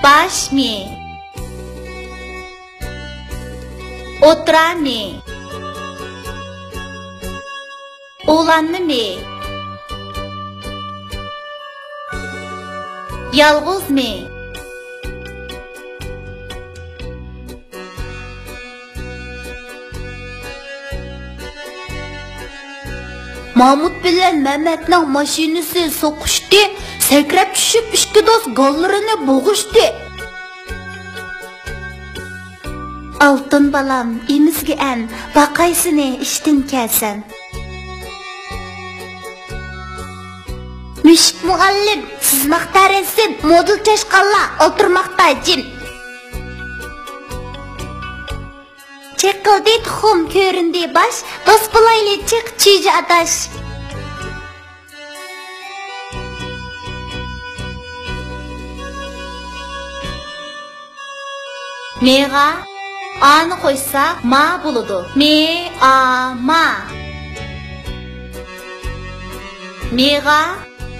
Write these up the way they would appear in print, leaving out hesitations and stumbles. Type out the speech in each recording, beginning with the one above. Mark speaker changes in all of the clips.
Speaker 1: Başmi. Oturami. Oğlanlı mi? Yalğız mi? Mahmut bilen Mehmet'nin maşinesi sokuştu, sekrep düşüp işki dost gollarını boğuştu. Altın balam, imizgi en, bakaysını iştin kelsen. Müşik muallim, sızmakta resim, modul çeşkalla, oturmakta cin. Çekildi tuxum köründü baş, dost bulaylı çık çiğci adaş. Meğa, anı koysa ma buludu. Me, a, ma. Meğa,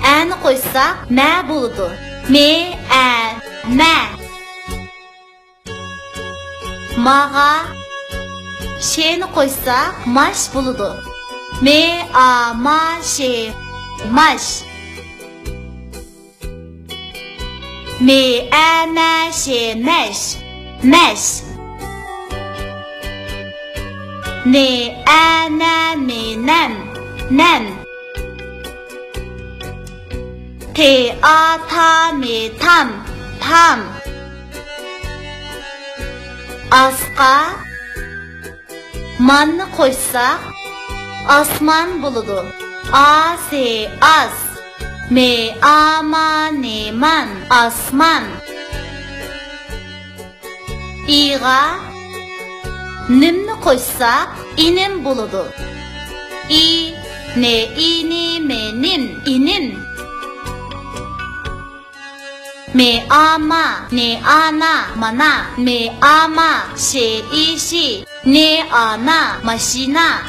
Speaker 1: anı koysa ma buludu. Me, a, ma. Mağa, şeyini koysa maş buludu. Me, a, ma, şey, maş. Me, a, ma, şey, meş. Meş. Ne, a, na, me, nem. Nem. Te, a, ta, me, tam. Tam. Asqa, manını koysak, asman buludu. A, se, as. Me, a, ma, ne, man. Asman. İğa, nimni koysak, inim buludu. İ, ne, ini, me, nim. İnim. Me, ama, ne, ana, mana. Me, ama, şey, işi. Ne, ana, maşina.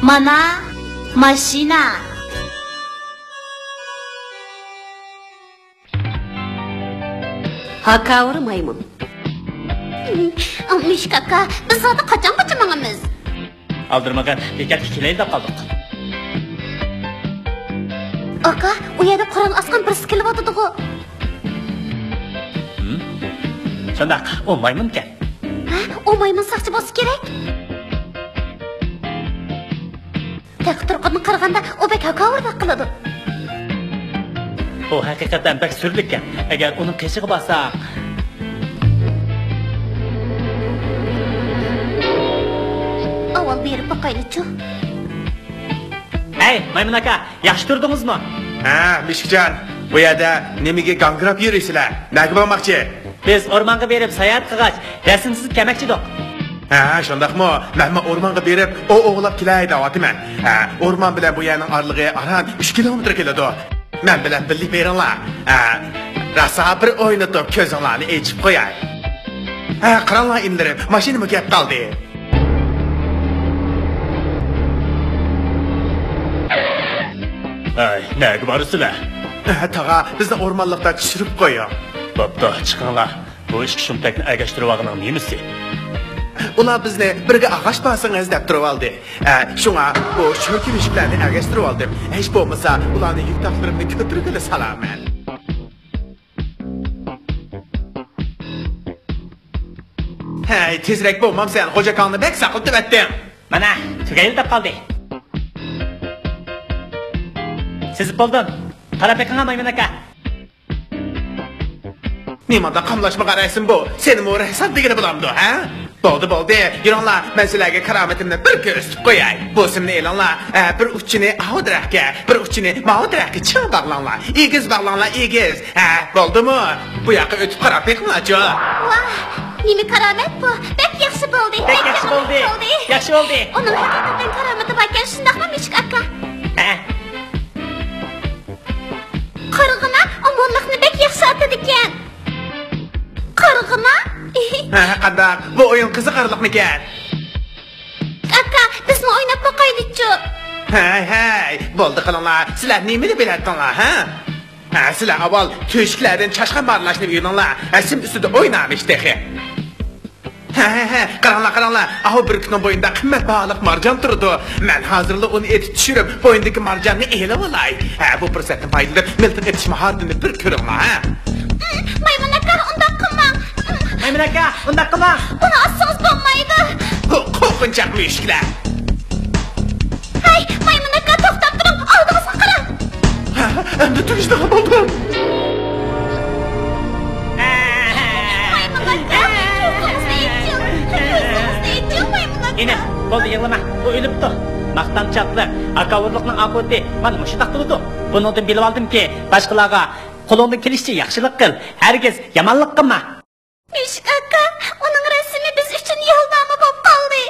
Speaker 1: Mana, maşina.
Speaker 2: Hakavur maymun.
Speaker 3: Müşik aka, biz zaten kaçan kaçamanımız?
Speaker 4: Aldırmagan, bekar kikileyi de kaldık.
Speaker 3: Aka, o yerde Kur'an askan birisi kelip atıdı o.
Speaker 4: Şondak, o maymun ken.
Speaker 3: O maymun sakçı bosu gerek. Tek turqudni qaraganda o bek hakavurda qiladi.
Speaker 4: O hakikaten pek sürlük ken. Eğer onun keşiği bassak.
Speaker 3: Avval berip bakaylıçı.
Speaker 4: Hey maymun aka, yaxshi turdunuz mu?
Speaker 5: Ha, Müşikcan, bu yerda nemiga gangirab yuraysizlar? Nega bormoqchi?
Speaker 4: Biz ormanga berip sayohat qilgach, rasmsiz kemakchidik.
Speaker 5: Ha, shundaqmi? Men o'rmonga berib, o'g'lab kelay deyapman. Ha, o'rmon bilan bu yerning orlig'i aran 3 kilometr keladi. Men bilan birlik beringlar. Ha, rasa bir o'ynatib ko'zinglarni echib qo'yay. Ha, qaranglar indirib, mashinamga kelib qoldi.
Speaker 4: Ay, nega borsizlar?
Speaker 5: Taga, bizni o'rmonlikda tushirib qo'ying.
Speaker 4: Bo'pti, chiqinglar. Bu ish shumtakni agashtirib olganing nemisi?
Speaker 5: Ular bizni birga ag'ash basingiz deb turib oldi. Shunga bu sho'rki mushuklarni agashtirib oldim. Hech bo'lmasa ularni yuk taqdirimni ko'prigini salaman. Hey, tezroq bo'lmam sen xo'jakonni bek saqlab debatding.
Speaker 4: Mana, tugayli deb qoldi. Siz bo'ldin. Qarab ekan maymun aka.
Speaker 5: Nimada qamlashma qaraysin bu? Seni mo'rahsan degani bilamdi, ha? Bo'ldi. Yuringlar, men sizlarga karomatimni bir ko'rsatib qo'yay. Bu simni e'lonlar, bir uchini ahodrahga, bir uchini mahodrahga chang bog'langlar. Egiz bog'langlar, egiz. Ha, bo'ldimi? Bu yoqqa o'tib qarab beqinglarchi.
Speaker 3: Vah, nima karomat bu? Bek yaxshi bo'ldi.
Speaker 4: Yaxshi bo'ldi.
Speaker 3: Uning haqiqatan karomati bor ekan, shundaqmi Müşik aka?
Speaker 4: Ha.
Speaker 3: Qarg'ina omonliqni bek yaxshi atadi ekan. Qarg'ina?
Speaker 5: Qandaq, bu o'yin qiziqarliqmikan?
Speaker 3: Aka, bizni o'ynab boqaylik-chi.
Speaker 5: Hey, bo'ldi qilinglar. Sizlar nimani bilasizlar, ha? Sizlar avval to'shiklardan chashqan barlashni o'ynanglar. Sim ustida o'ynamışdı. Qaranglar. Aho bir kunning bo'yinda qimmat baliq marjon turdi. Men hozirda uni etib tushirib, bo'yindagi marjonni elib olay. Bu fursatdan foydalanib, miltiq etish mahoratini bir ko'ringlar.
Speaker 3: Maymun aka, undaq qilmang.
Speaker 2: Maymun aka, undaq qilmang.
Speaker 3: Buni assoz bo'lmaydi.
Speaker 5: Qo'rqinchaq mushuklar.
Speaker 3: Hey, maymun aka, to'xtab turing. Oldingizga qarang.
Speaker 5: Endi turishda bo'ldim.
Speaker 2: Ine, bo'ldi yig'lama. U o'libdi. Maqtanchoqlik, akavurlikning oqibati mana mushundaq bo'ldi. Bundan bilib oldimki, boshqalarga qo'lingdan kelishicha yaxshilik qil. Hargiz yomonlik qilma.
Speaker 3: Mushuk aka, uning rasmi biz uchun yo'lnoma bo'lib qoldi.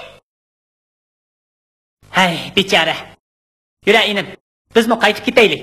Speaker 2: Hay, bechora. Yura inim, biz qaytib ketaylik.